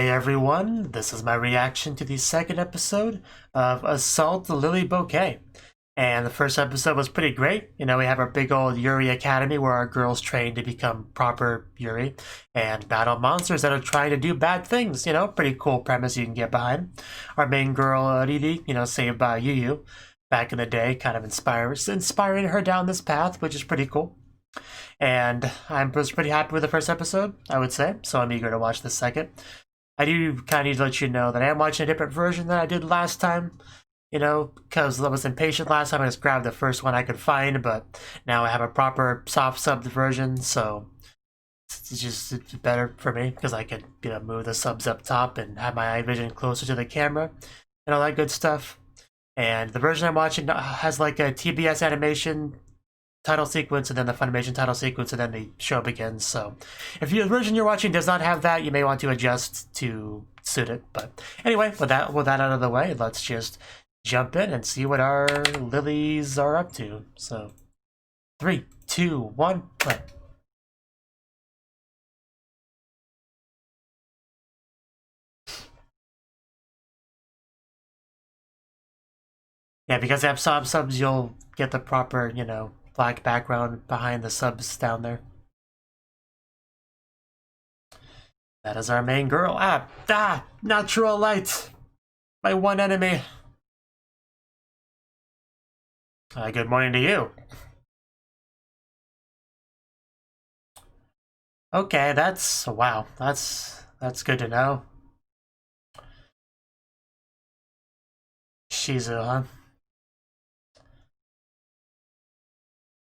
Hey everyone, this is my reaction to the second episode of Assault Lily Bouquet. And the first episode was pretty great. You know, we have our big old Yuri Academy where our girls train to become proper Yuri and battle monsters that are trying to do bad things. You know, pretty cool premise you can get behind. Our main girl, Riri, you know, saved by Yu back in the day, kind of inspiring her down this path, which is pretty cool. And I was pretty happy with the first episode, I would say, so I'm eager to watch the second. I do kind of need to let you know that I am watching a different version than I did last time, you know, because I was impatient last time. I just grabbed the first one I could find, but now I have a proper soft subbed version, so it's better for me because I could, you know, move the subs up top and have my eye vision closer to the camera and all that good stuff. And the version I'm watching has like a TBS animation title sequence and then the Funimation title sequence and then the show begins. So if the version you're watching does not have that, you may want to adjust to suit it. But anyway, with that out of the way, let's just jump in and see what our lilies are up to. So 3, 2, 1, play. Yeah, because they have subs, you'll get the proper, you know, black background behind the subs down there. That is our main girl. Natural light! My one enemy. Good morning to you. Okay, wow, that's good to know. Shizu, huh?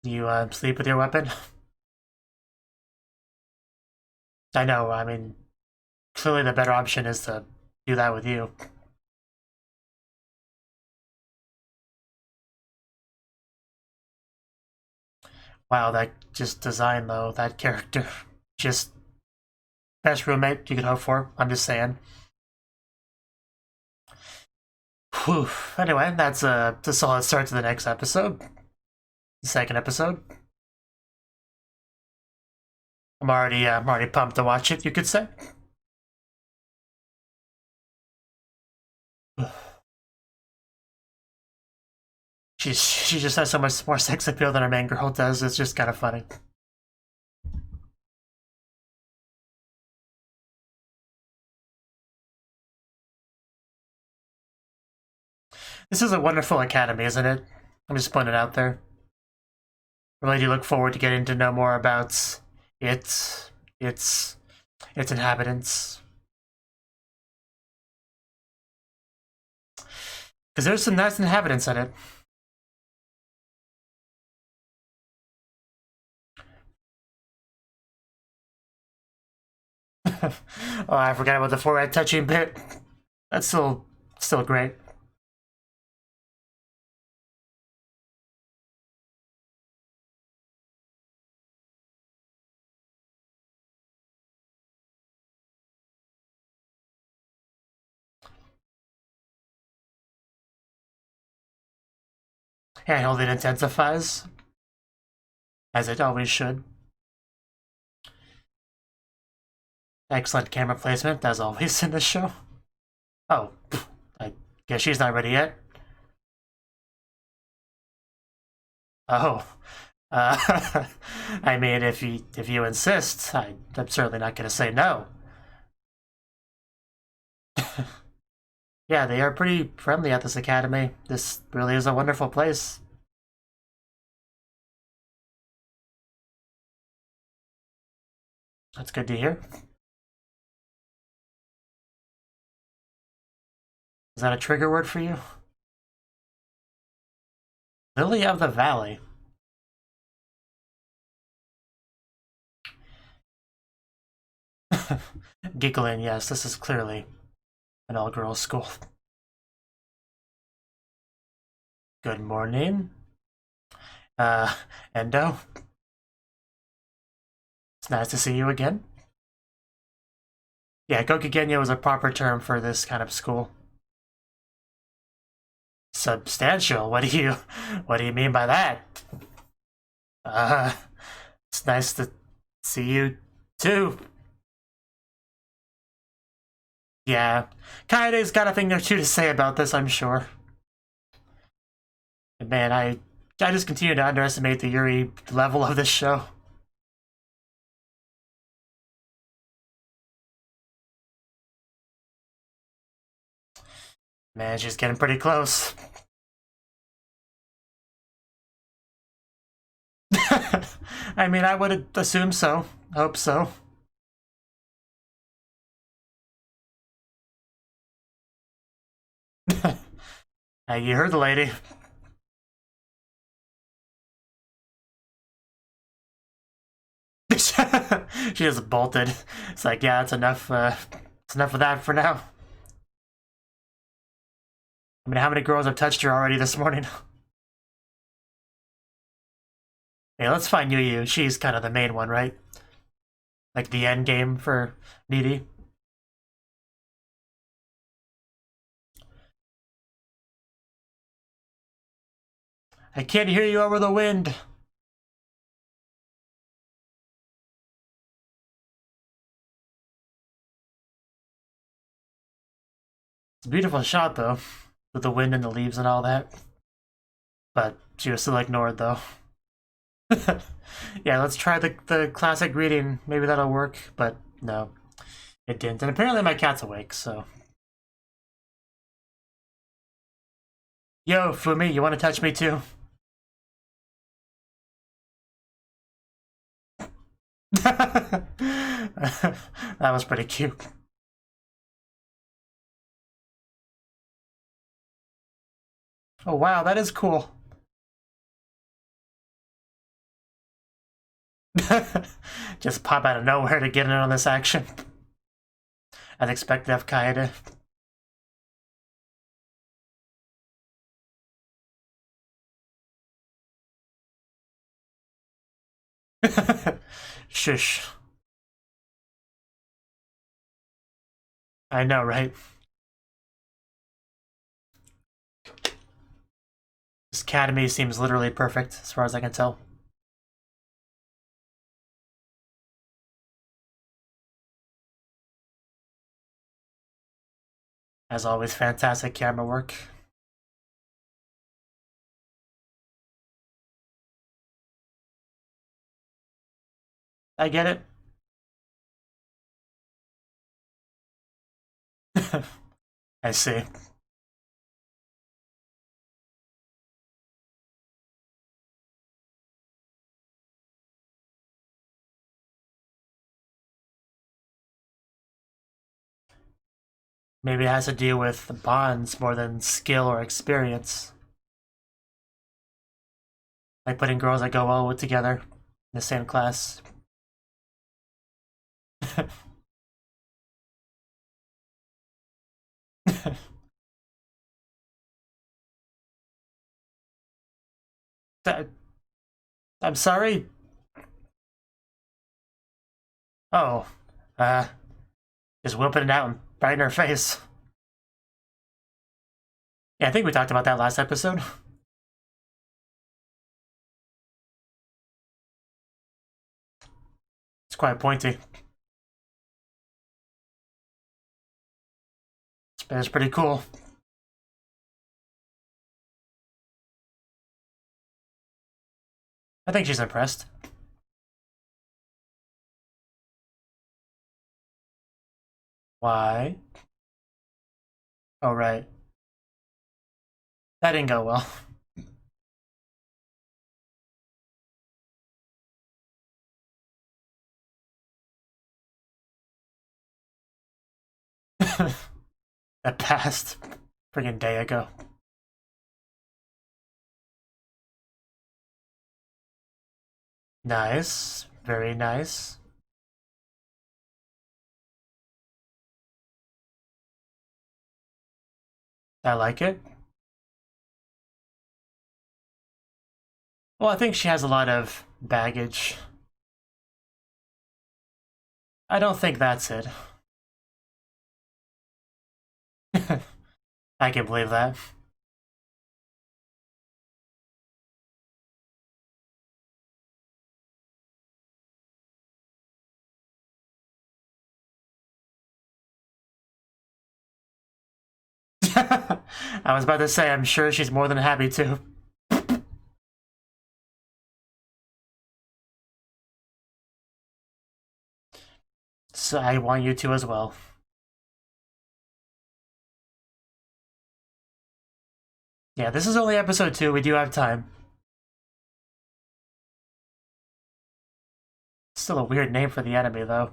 You sleep with your weapon? I know, I mean, clearly the better option is to do that with you. Wow, that just design though, that character. Just best roommate you could hope for, I'm just saying. Whew. Anyway, that's a solid start to the next episode. The second episode. I'm already pumped to watch it, you could say. She just has so much more sex appeal than her main girl does. It's just kind of funny. This is a wonderful academy, isn't it? I'm just putting it out there. Really do look forward to getting to know more about its inhabitants. Because there's some nice inhabitants in it. Oh, I forgot about the forehead touching bit. That's still great. Handholding intensifies, as it always should. Excellent camera placement, as always in this show. Oh, I guess she's not ready yet. Oh, I mean, if you insist, I'm certainly not going to say no. Yeah, they are pretty friendly at this academy. This really is a wonderful place. That's good to hear. Is that a trigger word for you? Lily of the Valley. Giggling, yes, this is clearly an all-girls school. Good morning. Endo. It's nice to see you again. Yeah, Gokigenyo is a proper term for this kind of school. Substantial? What do you mean by that? It's nice to see you too. Yeah, Kaede's got a thing or two to say about this, I'm sure. And man, I just continue to underestimate the Yuri level of this show. Man, she's getting pretty close. I mean, I would assume so. Hope so. Hey, you heard the lady. She just bolted. It's like, yeah, it's enough. It's enough of that for now. I mean, how many girls have touched her already this morning? Hey, let's find Yu. She's kind of the main one, right? Like the end game for Needy. I can't hear you over the wind. It's a beautiful shot, though, with the wind and the leaves and all that. But she was still ignored, though. Yeah, let's try the classic greeting. Maybe that'll work, but no, it didn't. And apparently my cat's awake, so. Yo, Fumi, you want to touch me too? That was pretty cute. Oh wow, that is cool. Just pop out of nowhere to get in on this action. I'd expect F Kaede. Shush. I know, right? This academy seems literally perfect, as far as I can tell. As always, fantastic camera work. I get it. I see. Maybe it has to do with bonds more than skill or experience. Like putting girls that go well together in the same class. I'm sorry. Oh, just whipping it out and right in her face. Yeah, I think we talked about that last episode. It's quite pointy. It's pretty cool. I think she's impressed. Why? Oh, right. That didn't go well. That passed. Friggin' day ago. Nice. Very nice. I like it. Well, I think she has a lot of baggage. I don't think that's it. I can believe that. I was about to say, I'm sure she's more than happy to. So I want you to as well. Yeah, this is only episode 2. We do have time. Still a weird name for the enemy, though.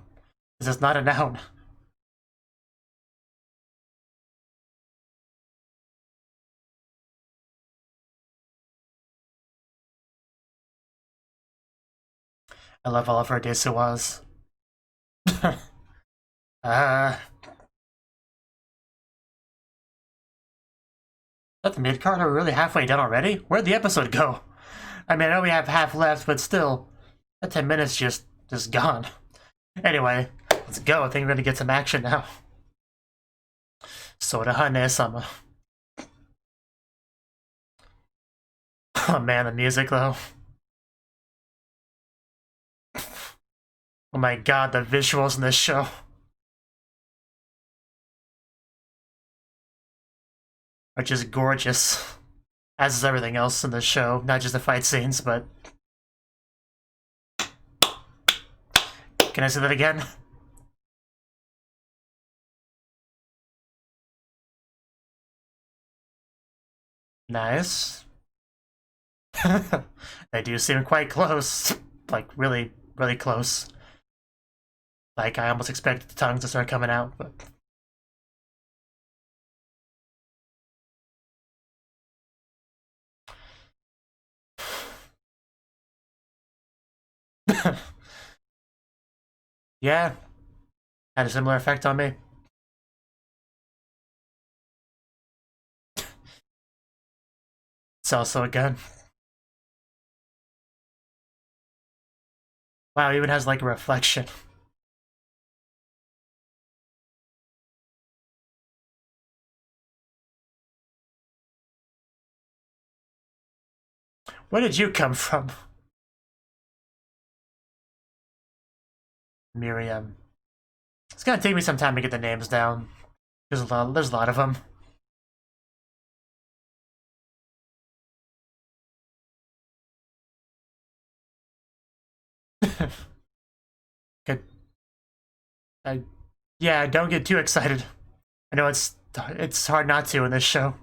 This is not a noun. I love all of her desuwas. That's the mid-card? Are we really halfway done already? Where'd the episode go? I mean, I know we have half left, but still, that 10 minutes just gone. Anyway, let's go. I think we're gonna get some action now. Soda Hane-sama. Oh man, the music though. Oh my god, the visuals in this show. Are just gorgeous. As is everything else in this show, not just the fight scenes, but... Can I say that again? Nice. They do seem quite close. Like, really, really close. Like, I almost expected the tongues to start coming out, but... Yeah. Had a similar effect on me. It's also a gun. Wow, it even has like a reflection. Where did you come from? Miriam. It's gonna take me some time to get the names down. There's a lot of them. Good. Yeah, don't get too excited. I know it's hard not to in this show.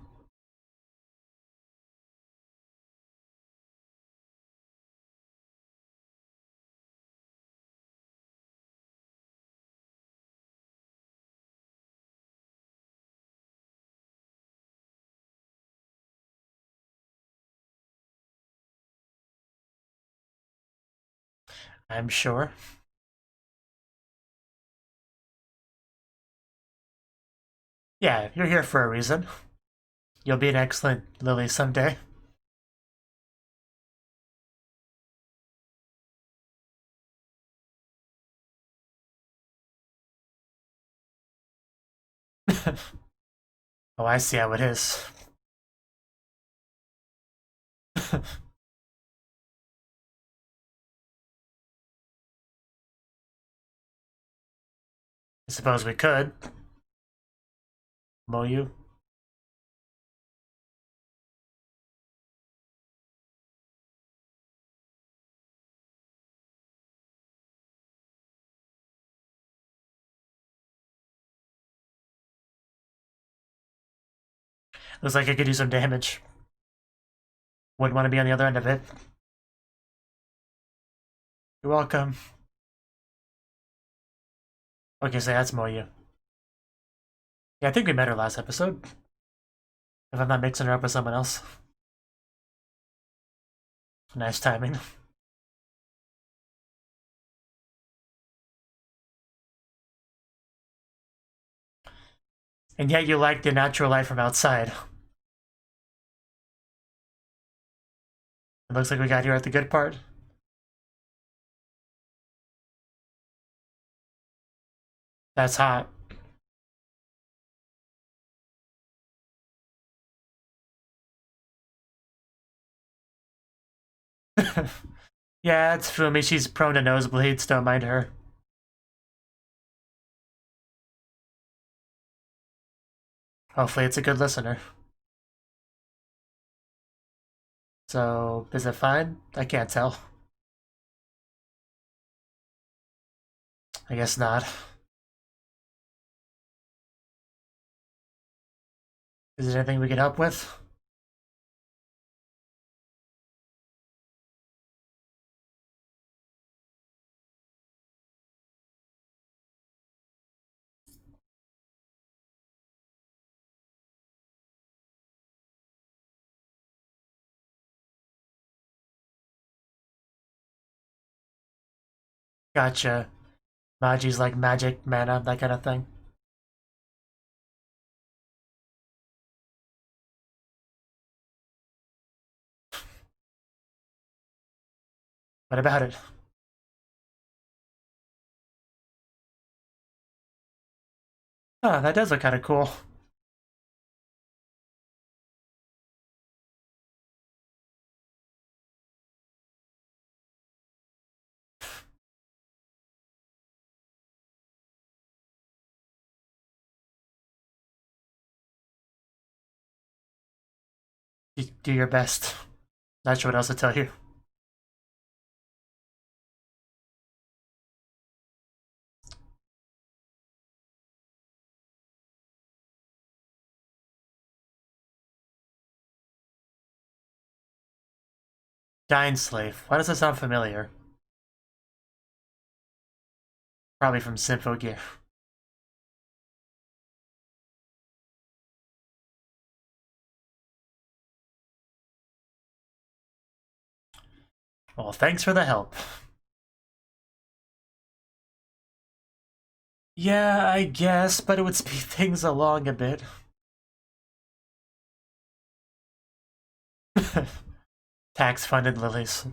I'm sure. Yeah, you're here for a reason. You'll be an excellent Lily someday. Oh, I see how it is. I suppose we could. Moyu. Looks like I could do some damage. Wouldn't want to be on the other end of it. You're welcome. Okay, so that's Moyu. Yeah, I think we met her last episode. If I'm not mixing her up with someone else. Nice timing. And yet you like the natural light from outside. It looks like we got here at the good part. That's hot. Yeah, it's Fumi. She's prone to nosebleeds. Don't mind her. Hopefully it's a good listener. So, is it fine? I can't tell. I guess not. Is there anything we can help with? Gotcha. Magi's like magic, mana, that kind of thing. What about it? Huh, that does look kind of cool. You do your best. Not sure what else to tell you. Giant Slave. Why does that sound familiar? Probably from Symphogear. Well, thanks for the help. Yeah, I guess, but it would speed things along a bit. Tax-funded lilies.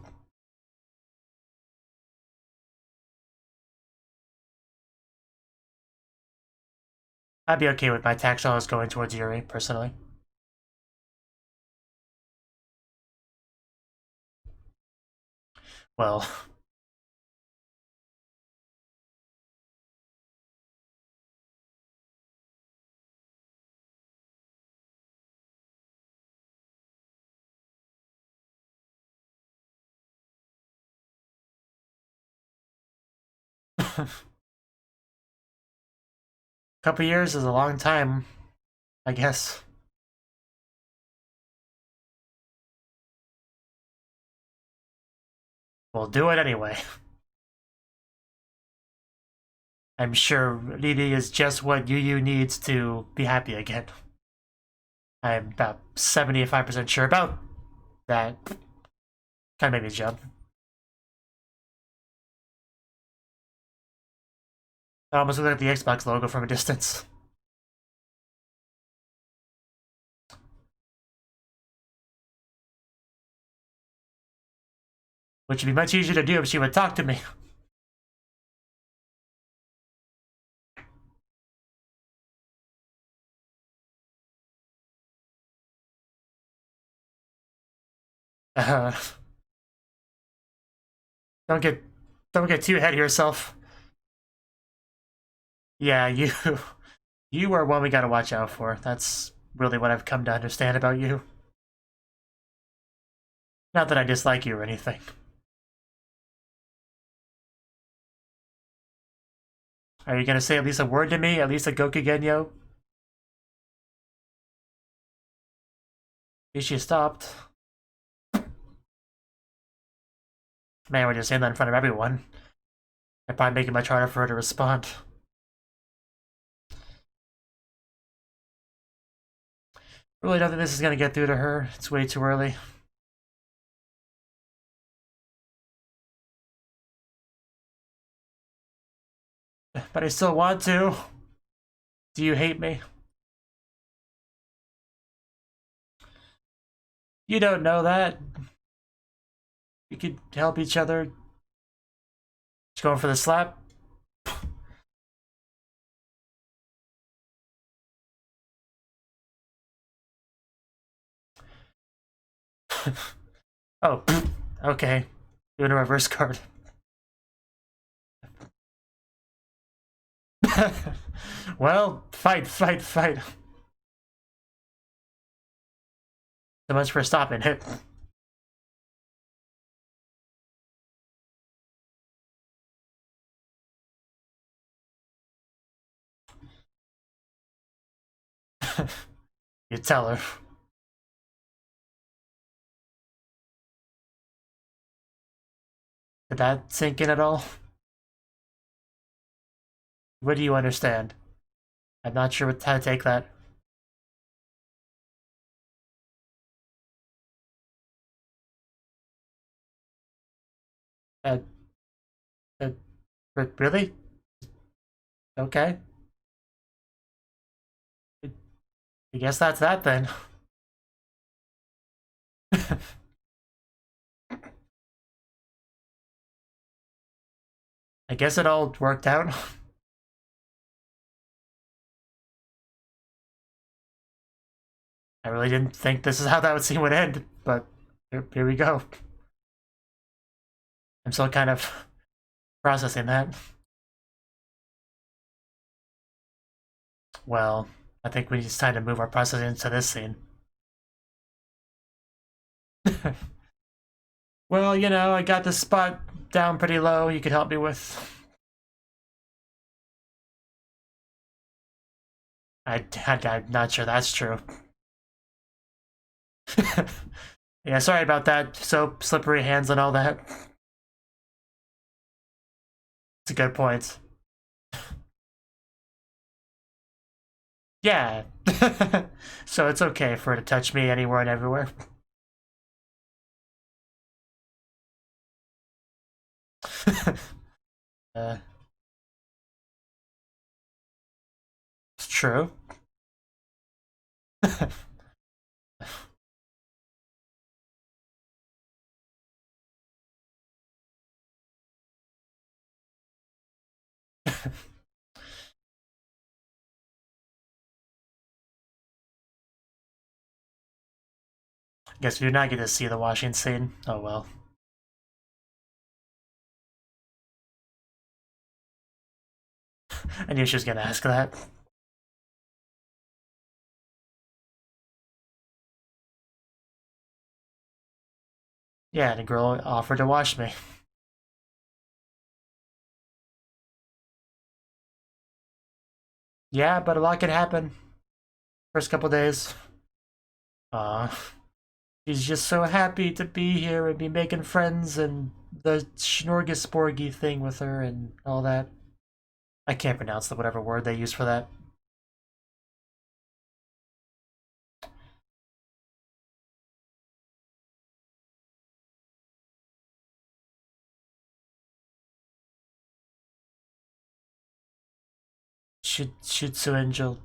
I'd be okay with my tax dollars going towards Yuri, personally. Well... Couple years is a long time, I guess. We'll do it anyway. I'm sure Riri is just what Yu needs to be happy again. I'm about 75% sure about that. Kind of made me jump. It almost looked like the Xbox logo from a distance. Which would be much easier to do if she would talk to me. Don't get too ahead of yourself. Yeah, you are one we gotta watch out for. That's really what I've come to understand about you. Not that I dislike you or anything. Are you gonna say at least a word to me? At least a Gokugenyo? At least she stopped. Man, we're just saying that in front of everyone. I'd probably make it much harder for her to respond. Really don't think this is gonna get through to her. It's way too early. But I still want to. Do you hate me? You don't know that. We could help each other. Just going for the slap. Oh, okay. Doing a reverse card. Well, fight. So much for stopping it. You tell her. Did that sink in at all? What do you understand? I'm not sure how to take that. Uh, uh, really? Okay. I guess that's that then. I guess it all worked out. I really didn't think this is how that scene would end, but here we go. I'm still kind of processing that. Well, I think it's time to move our processing into this scene. Well, you know, I got this spot down pretty low you could help me with. I'm not sure that's true. Yeah, sorry about that. So slippery hands and all that. It's a good point. Yeah. So it's okay for her to touch me anywhere and everywhere. uh, it's true. Guess we do not get to see the washing scene. Oh well. I knew she was gonna ask that. Yeah, the girl offered to wash me. Yeah, but a lot can happen. First couple days. She's just so happy to be here and be making friends and the smorgasbordy thing with her and all that. I can't pronounce the whatever word they use for that. Shitsu Angel.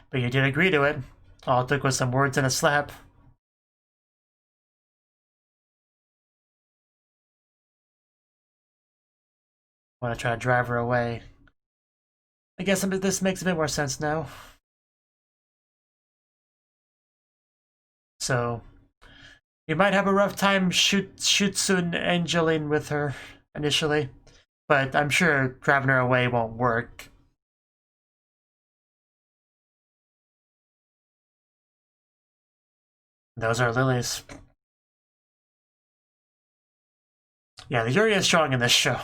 But you did agree to it. All it took was some words and a slap. Want to try to drive her away. I guess this makes a bit more sense now. So, you might have a rough time shitsun angeling with her initially, but I'm sure driving her away won't work. Those are lilies. Yeah, the Yuri is strong in this show.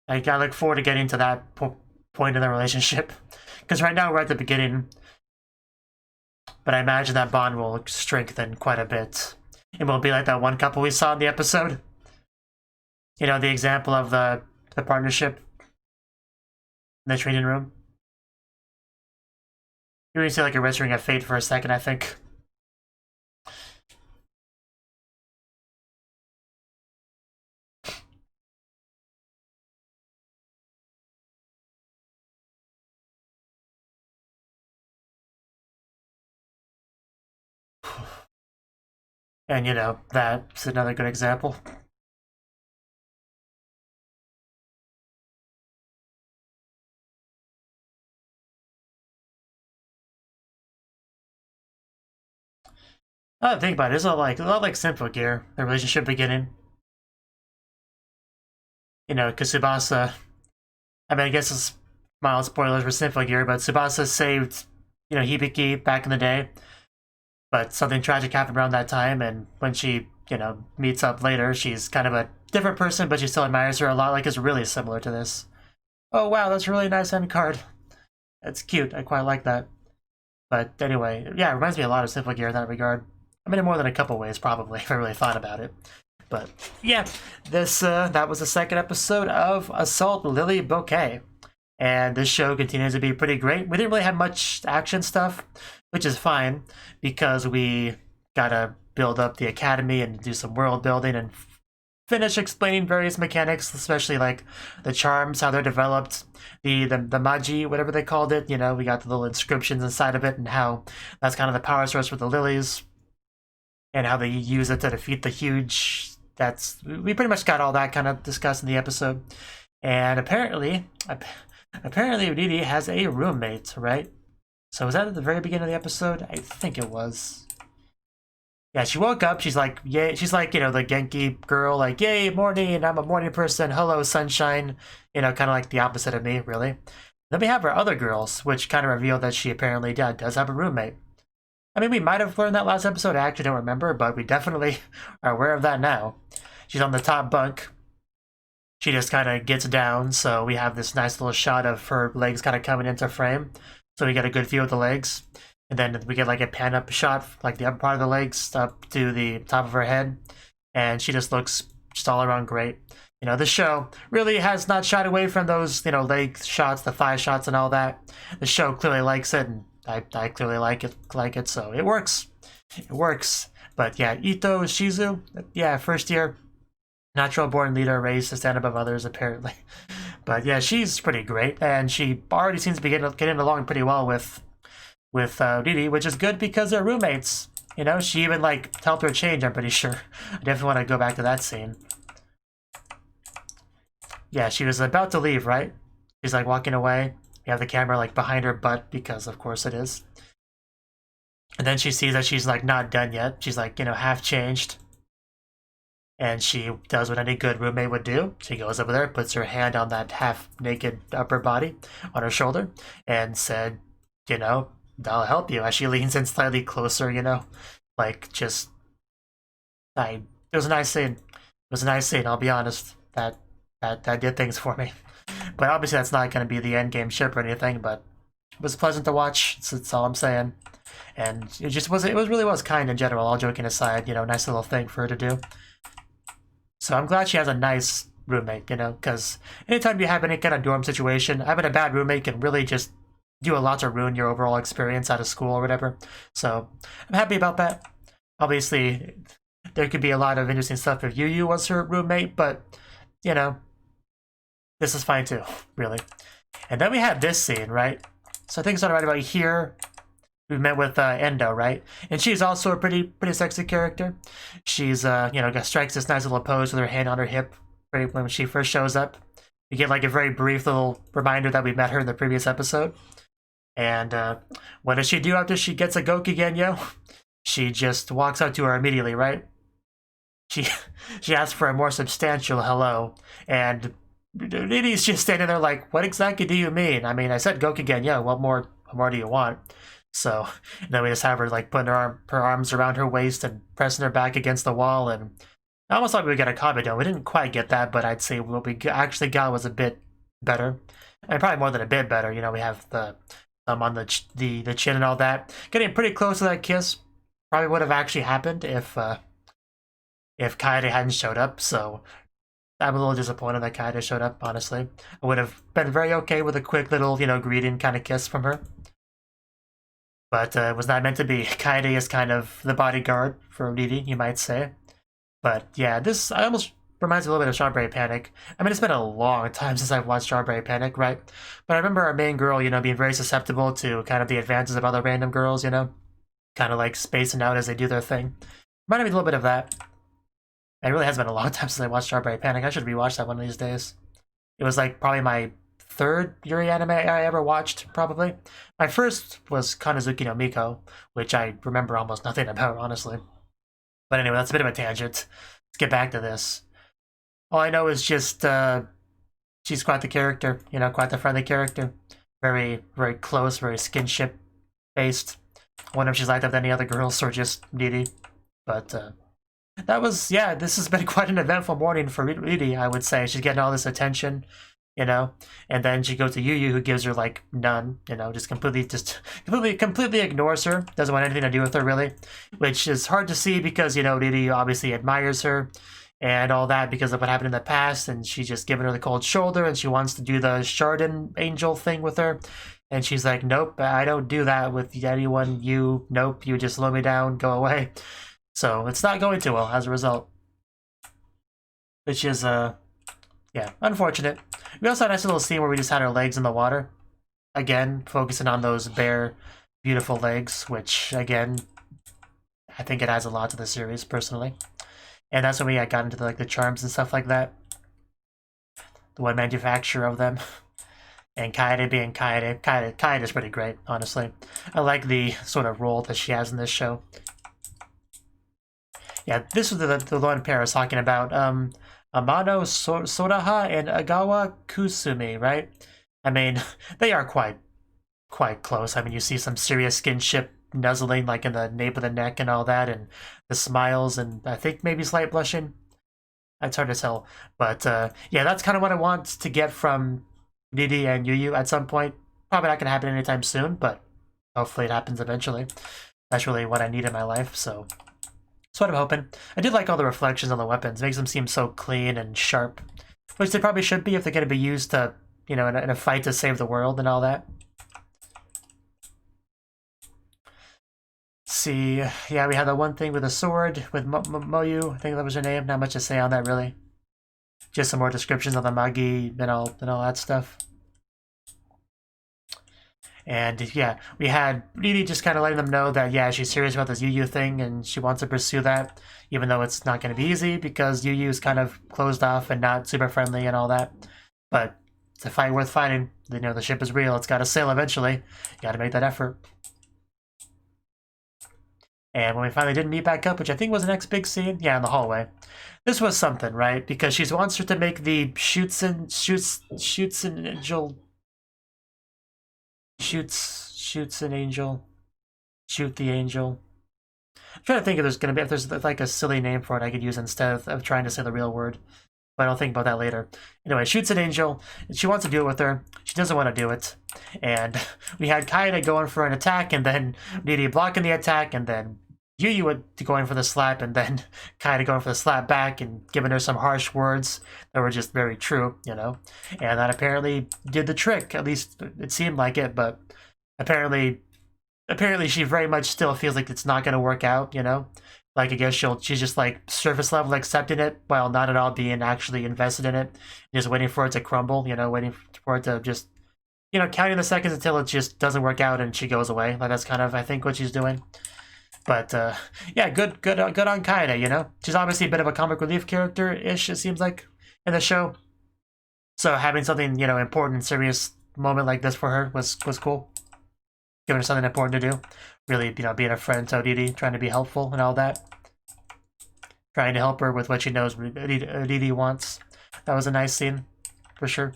I look forward to getting to that point in the relationship. Because right now we're at the beginning. But I imagine that bond will strengthen quite a bit. It will be like that one couple we saw in the episode. You know, the example of the partnership in the training room. You really see like a registering of fate for a second, I think. And you know, that's another good example. I think about it, it's a lot like Simple Gear, the relationship beginning. You know, because Tsubasa, I mean, I guess it's mild spoilers for Simple Gear, but Tsubasa saved, you know, Hibiki back in the day. But something tragic happened around that time, and when she, you know, meets up later, she's kind of a different person, but she still admires her a lot. Like, it's really similar to this. Oh, wow, that's a really nice end card. That's cute. I quite like that. But anyway, yeah, it reminds me a lot of Simple Gear in that regard. I mean, in more than a couple ways, probably, if I really thought about it. But yeah, that was the second episode of Assault Lily Bouquet. And this show continues to be pretty great. We didn't really have much action stuff, which is fine, because we gotta build up the academy and do some world building and finish explaining various mechanics, especially like the charms, how they're developed, the magi, whatever they called it. You know, we got the little inscriptions inside of it, and how that's kind of the power source for the lilies, and how they use it to defeat the huge. We pretty much got all that kind of discussed in the episode. And apparently Riri has a roommate, right? So was that at the very beginning of the episode? I think it was. Yeah, she woke up, she's like, yay, she's like, you know, the Genki girl, like, yay, morning, I'm a morning person, hello, sunshine, you know, kind of like the opposite of me, really. Then we have her other girls, which kind of reveal that she apparently does have a roommate. I mean, we might have learned that last episode, I actually don't remember, but we definitely are aware of that now. She's on the top bunk. She just kind of gets down, so we have this nice little shot of her legs kind of coming into frame. So we get a good view of the legs. And then we get like a pan up shot, like the upper part of the legs up to the top of her head. And she just looks just all around great. You know, the show really has not shied away from those, you know, leg shots, the thigh shots and all that. The show clearly likes it, and I clearly like it, so it works. It works. But yeah, Ito Shizu, yeah, first year. Natural born leader, raised to stand above others, apparently. But yeah, she's pretty great, and she already seems to be getting along pretty well with Riri, which is good because they're roommates. You know, she even like helped her change, I'm pretty sure. I definitely want to go back to that scene. Yeah, she was about to leave, right? She's like walking away. You have the camera like behind her butt, because of course it is. And then she sees that she's like not done yet. She's like, you know, half changed. And she does what any good roommate would do. She goes over there, puts her hand on that half-naked upper body on her shoulder, and said, you know, I'll help you. As she leans in slightly closer, you know, like just, it was a nice scene. It was a nice scene. I'll be honest. That did things for me. But obviously, that's not going to be the end game ship or anything. But it was pleasant to watch. That's all I'm saying. And it just was. It really was kind in general. All joking aside, you know, nice little thing for her to do. So I'm glad she has a nice roommate, you know, because anytime you have any kind of dorm situation, having a bad roommate can really just do a lot to ruin your overall experience out of school or whatever. So I'm happy about that. Obviously, there could be a lot of interesting stuff if Yu was her roommate, but, you know, this is fine too, really. And then we have this scene, right? So I think it's right about here. We met with Endo, right? And she's also a pretty sexy character. She's, you know, strikes this nice little pose with her hand on her hip when she first shows up. We get like a very brief little reminder that we met her in the previous episode. And what does she do after she gets a Gokigen, yo? She just walks up to her immediately, right? She asks for a more substantial hello, and Riri's just standing there like, what exactly do you mean? I mean, I said Gokigen, yo, what more do you want? So, and then we just have her like putting her arms around her waist and pressing her back against the wall, and I almost thought we would get a Kabuto. We didn't quite get that, but I'd say what we actually got was a bit better, and probably more than a bit better. You know, we have the on the chin and all that, getting pretty close to that kiss. Probably would have actually happened if Kaede hadn't showed up. So I'm a little disappointed that Kaede showed up. Honestly, I would have been very okay with a quick little, you know, greeting kind of kiss from her. But it was not meant to be. Kaede is kind of the bodyguard for Riri, you might say. But yeah, this almost reminds me a little bit of Strawberry Panic. I mean, it's been a long time since I've watched Strawberry Panic, right? But I remember our main girl, you know, being very susceptible to kind of the advances of other random girls, you know? Kind of like spacing out as they do their thing. Reminded me a little bit of that. It really has been a long time since I watched Strawberry Panic. I should rewatch that one of these days. It was like probably my third Yuri anime I ever watched, probably. My first was Kanazuki no Miko, which I remember almost nothing about, honestly. But anyway, that's a bit of a tangent. Let's get back to this. All I know is just she's quite the character, you know, quite the friendly character. Very, very close, very skinship based. I wonder if she's like that with any other girls or just needy. But that was, yeah, this has been quite an eventful morning for Riri, I would say. She's getting all this attention, you know, and then she goes to Yu, who gives her like none, you know, just completely ignores her, doesn't want anything to do with her really, which is hard to see because, you know, Riri obviously admires her and all that because of what happened in the past, and she's just giving her the cold shoulder, and she wants to do the Chardon angel thing with her, and she's like, nope, I don't do that with anyone, you, nope, you just slow me down, go away. So it's not going too well as a result, which is, yeah, unfortunate. We also had a nice little scene where we just had her legs in the water. Again, focusing on those bare, beautiful legs, which, again, I think it adds a lot to the series, personally. And that's when we got into the charms and stuff like that. The one manufacturer of them. And Kaede being Kaede. Kaede is pretty great, honestly. I like the sort of role that she has in this show. Yeah, this was the one pair I was talking about. Amano Soraha and Agawa Kusumi, right? I mean, they are quite close. I mean, you see some serious skinship nuzzling, like in the nape of the neck and all that, and the smiles, and I think maybe slight blushing. It's hard to tell. But, yeah, that's kind of what I want to get from Riri and Yu at some point. Probably not going to happen anytime soon, but hopefully it happens eventually. That's really what I need in my life, so... That's what I'm hoping. I did like all the reflections on the weapons. It makes them seem so clean and sharp. Which they probably should be if they're going to be used to, you know, in a fight to save the world and all that. Let's see. Yeah, we had that one thing with a sword with Moyu. I think that was her name. Not much to say on that, really. Just some more descriptions on the Magi and all that stuff. And yeah, we had Riri just kind of letting them know that, yeah, she's serious about this Yu thing and she wants to pursue that, even though it's not going to be easy because Yu is kind of closed off and not super friendly and all that. But it's a fight worth fighting. You know, the ship is real. It's got to sail eventually. You got to make that effort. And when we finally did meet back up, which I think was the next big scene, yeah, in the hallway. This was something, right? Because she wants her to make the shoots an angel. Shoots an angel. Shoot the angel. I'm trying to think if there's like a silly name for it I could use instead of trying to say the real word. But I'll think about that later. Anyway, shoots an angel. She wants to do it with her. She doesn't want to do it. And we had Kaede going for an attack, and then Riri blocking the attack, and then Yu going for the slap, and then Kaede going for the slap back and giving her some harsh words that were just very true, you know. And that apparently did the trick. At least it seemed like it, but apparently she very much still feels like it's not going to work out, you know. Like, I guess she's just like surface level accepting it while not at all being actually invested in it, just waiting for it to crumble, you know, waiting for it to just, you know, counting the seconds until it just doesn't work out and she goes away. Like, that's kind of, I think, what she's doing. But, yeah, good on Kaede, you know? She's obviously a bit of a comic relief character-ish, it seems like, in the show. So having something, you know, important and serious moment like this for her was cool. Giving her something important to do. Really, you know, being a friend to Riri, trying to be helpful and all that. Trying to help her with what she knows Riri wants. That was a nice scene, for sure.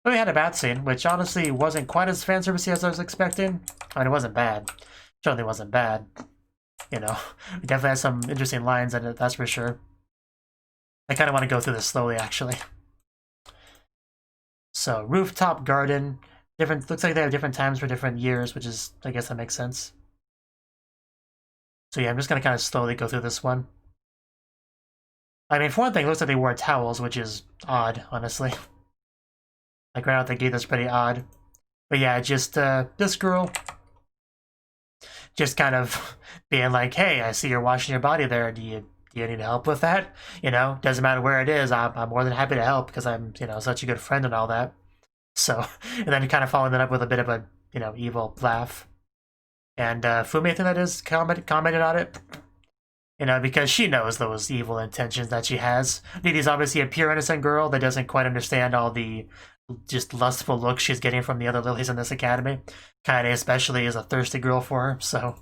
But we had a bad scene, which honestly wasn't quite as fanservice as I was expecting. I mean, it wasn't bad. Certainly wasn't bad. You know, we definitely had some interesting lines in it, that's for sure. I kind of want to go through this slowly, actually. So, rooftop garden. Looks like they have different times for different years, which is, I guess that makes sense. So yeah, I'm just going to kind of slowly go through this one. I mean, for one thing, it looks like they wore towels, which is odd, honestly. Like, right out the gate, that's pretty odd. But yeah, just, this girl... just kind of being like, hey, I see you're washing your body there. Do you need help with that? You know, doesn't matter where it is. I'm more than happy to help because I'm, you know, such a good friend and all that. So, and then kind of following that up with a bit of a, you know, evil laugh. And Fumi, I think that is, commented on it. You know, because she knows those evil intentions that she has. Riri's obviously a pure innocent girl that doesn't quite understand all the just lustful looks she's getting from the other lilies in this academy. Kaede especially is a thirsty girl for her, so...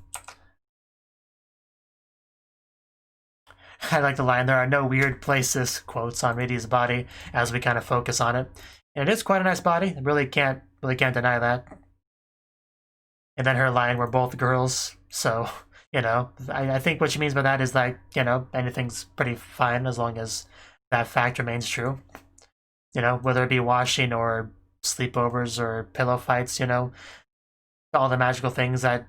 I like the line, "There are no weird places," quotes, on Ridi's body as we kind of focus on it. And it is quite a nice body. I really can't deny that. And then her line, "We're both girls," so, you know, I think what she means by that is like, you know, anything's pretty fine as long as that fact remains true. You know, whether it be washing or sleepovers or pillow fights, you know, all the magical things that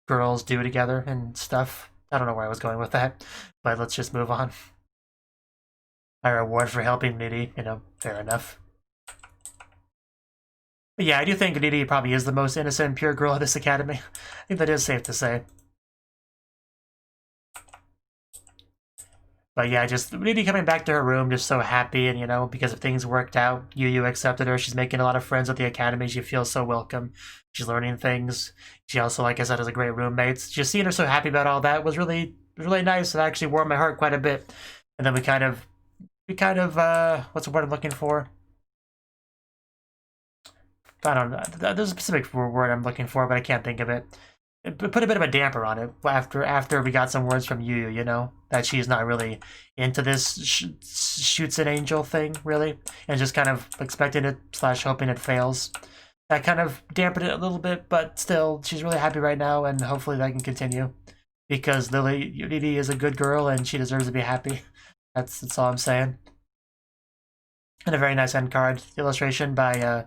girls do together and stuff. I don't know where I was going with that, but let's just move on. A reward for helping Ridi, you know, fair enough. But yeah, I do think Ridi probably is the most innocent and pure girl at this academy. I think that is safe to say. But yeah, just Ridi coming back to her room, just so happy, and you know, because if things worked out, Yu accepted her. She's making a lot of friends at the academy. She feels so welcome. She's learning things. She also, like I said, has a great roommate. Just seeing her so happy about all that was really nice. It actually warmed my heart quite a bit. And then we kind of what's the word I'm looking for? I don't know. There's a specific word I'm looking for, but I can't think of it. It put a bit of a damper on it after we got some words from Yu, you know, that she's not really into this shoots an angel thing, really, and just kind of expecting it / hoping it fails. That kind of dampened it a little bit, but still, she's really happy right now, and hopefully that can continue. Because Ridi is a good girl, and she deserves to be happy. That's all I'm saying. And a very nice end card illustration by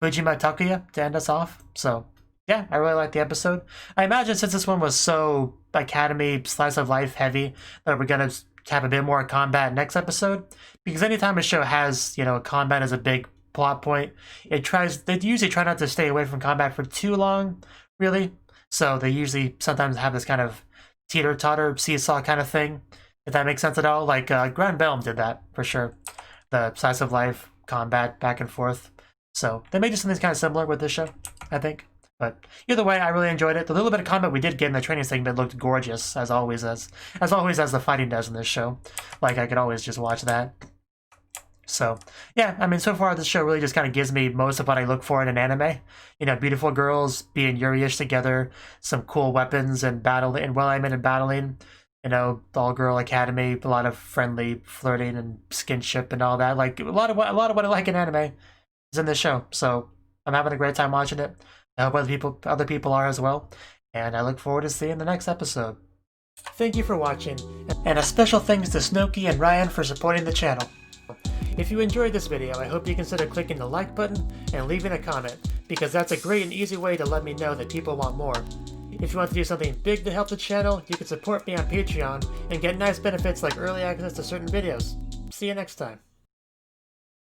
Fujima Takuya to end us off. So yeah, I really like the episode. I imagine since this one was so academy slice of life heavy that we're gonna have a bit more combat next episode. Because anytime a show has, you know, combat as a big plot point, they usually try not to stay away from combat for too long, really. So they usually sometimes have this kind of teeter-totter seesaw kind of thing, if that makes sense at all. Like Grand Belm did that for sure. The slice of life combat back and forth. So they may do something kind of similar with this show, I think. But either way, I really enjoyed it. The little bit of combat we did get in the training segment looked gorgeous, as always as the fighting does in this show. Like, I could always just watch that. So, yeah, I mean, so far this show really just kind of gives me most of what I look for in an anime. You know, beautiful girls being Yuri-ish together, some cool weapons and well-aimed and battling. You know, the all-girl academy, a lot of friendly flirting and skinship and all that. Like, a lot of what I like in anime is in this show. So, I'm having a great time watching it. I hope other people are as well, and I look forward to seeing the next episode. Thank you for watching, and a special thanks to Cnouki and Ryan for supporting the channel. If you enjoyed this video, I hope you consider clicking the like button and leaving a comment, because that's a great and easy way to let me know that people want more. If you want to do something big to help the channel, you can support me on Patreon and get nice benefits like early access to certain videos. See you next time.